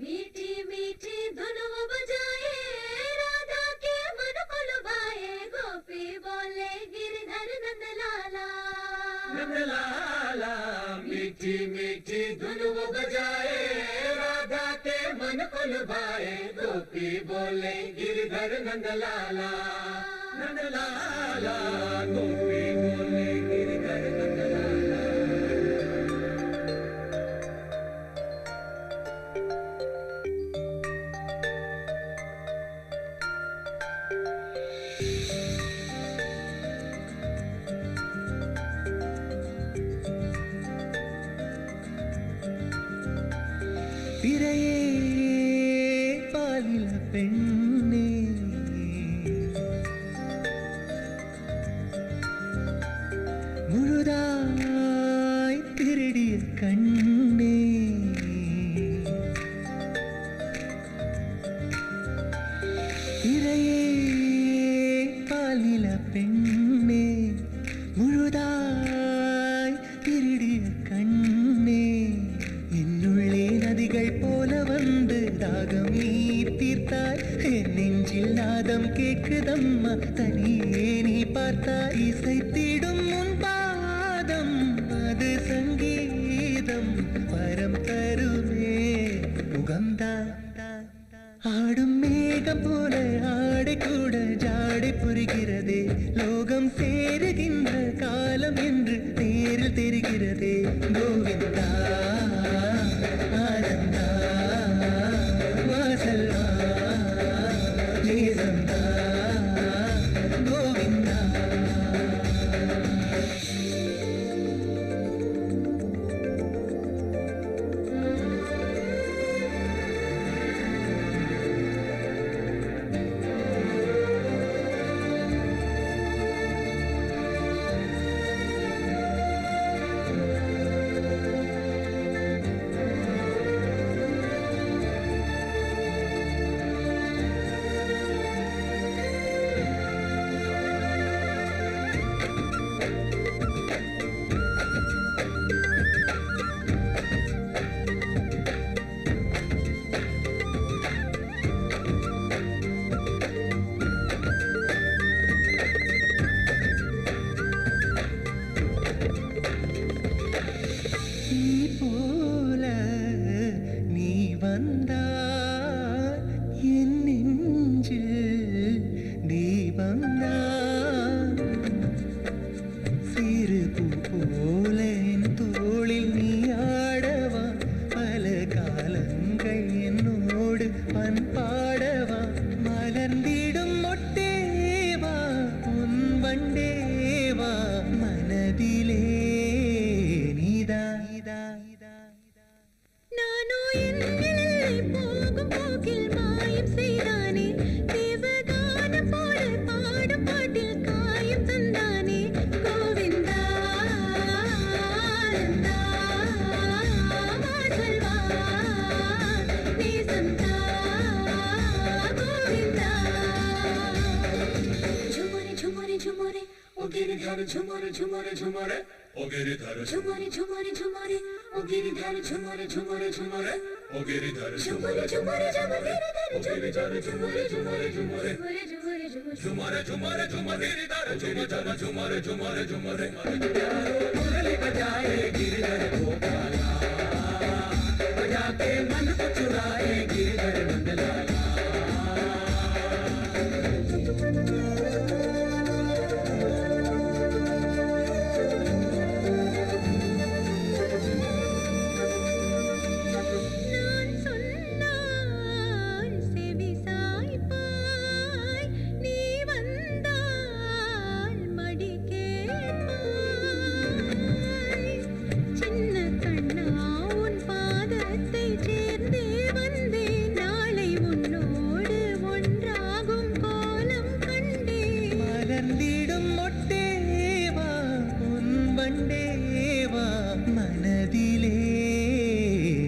मीठी मीठी धुन वो बजाए, राधा के मन को लुभाए, गोपी बोले गिरधर नंदलाला। नंदलाला मीठी मीठी धुन वो बजाए, राधा के मन को लुभाए, गोपी बोले गिरधर नंदलाला। नंदलाला गोपी बोले गिरधर नंदलाला। பிறையே பாலில பெண்ணே, முழுதாய் திருடிய கண்ணே, பிறையே பாலில பெண்ணே, முழுதாய் திருடிய கண்ணே, என்னுள்ளே நதிகள் போல வந்து தாகம் நீர் தீர்த்தாய், என் நெஞ்சில் நாதம் கேட்குதம்மா, தனியே நீ பார்த்தாய், இசைத்திடும் உன் பாதம் அது சங்கீதம், வரம் தருமே முகம்தான். ஆடும் மேகம் போல ஆடை கூட ஜாடை புரிகிறதே, லோகம் சேருகின்ற காலம் என்று நேரில் தெரிகிறதே. கோவிந்தா ஆனந்தா வாசல்வா நேசந்தா கோவிந்தா. போல நீ வந்தாய் என் நெஞ்சில் தீபம்தான், சிறு பூ போல என் தோளில் நீ ஆடவா, பல காலங்கள் என்னோடு பண்பாடவா, மலர்ந்திடும் மொட்டேவா உன் வண்டேவா, மனதிலே நானோ என் நிழலை போகும் போக்கில் மாயம் செய்தானே, தேவகானம் போல பாடும் பாட்டில் காயம் தந்தானே. கோவிந்தா ஆனந்தா வாசல்வா நேசந்தா கோவிந்தா. झुमरे झुमरे झुमरे ओ गिरधर झुमरे झुमरे झुमरे ओ गिरधर झुमरे झुमरे झुमरे ओ गिरधर झुमरे झुमरे झुमरे ओ गिरधर झुमरे झुमरे झुमरे ओ गिरधर झुमरे झुमरे झुमरे झुमरे झुमरे झुमरे झुमरे गिरधर गिरधर झुमरे झुमरे झुमरे मुरली बजाए गिरधर गोपाला, बजा के मन को चुराए गिरधर नंदलाला। மலர்ந்திடும் மொட்டேவா உன் வண்டேவா, மனதிலே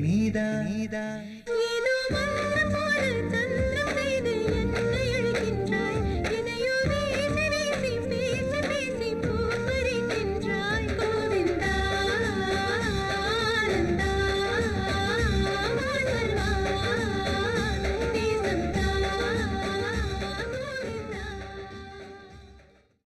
நீதா நீதா.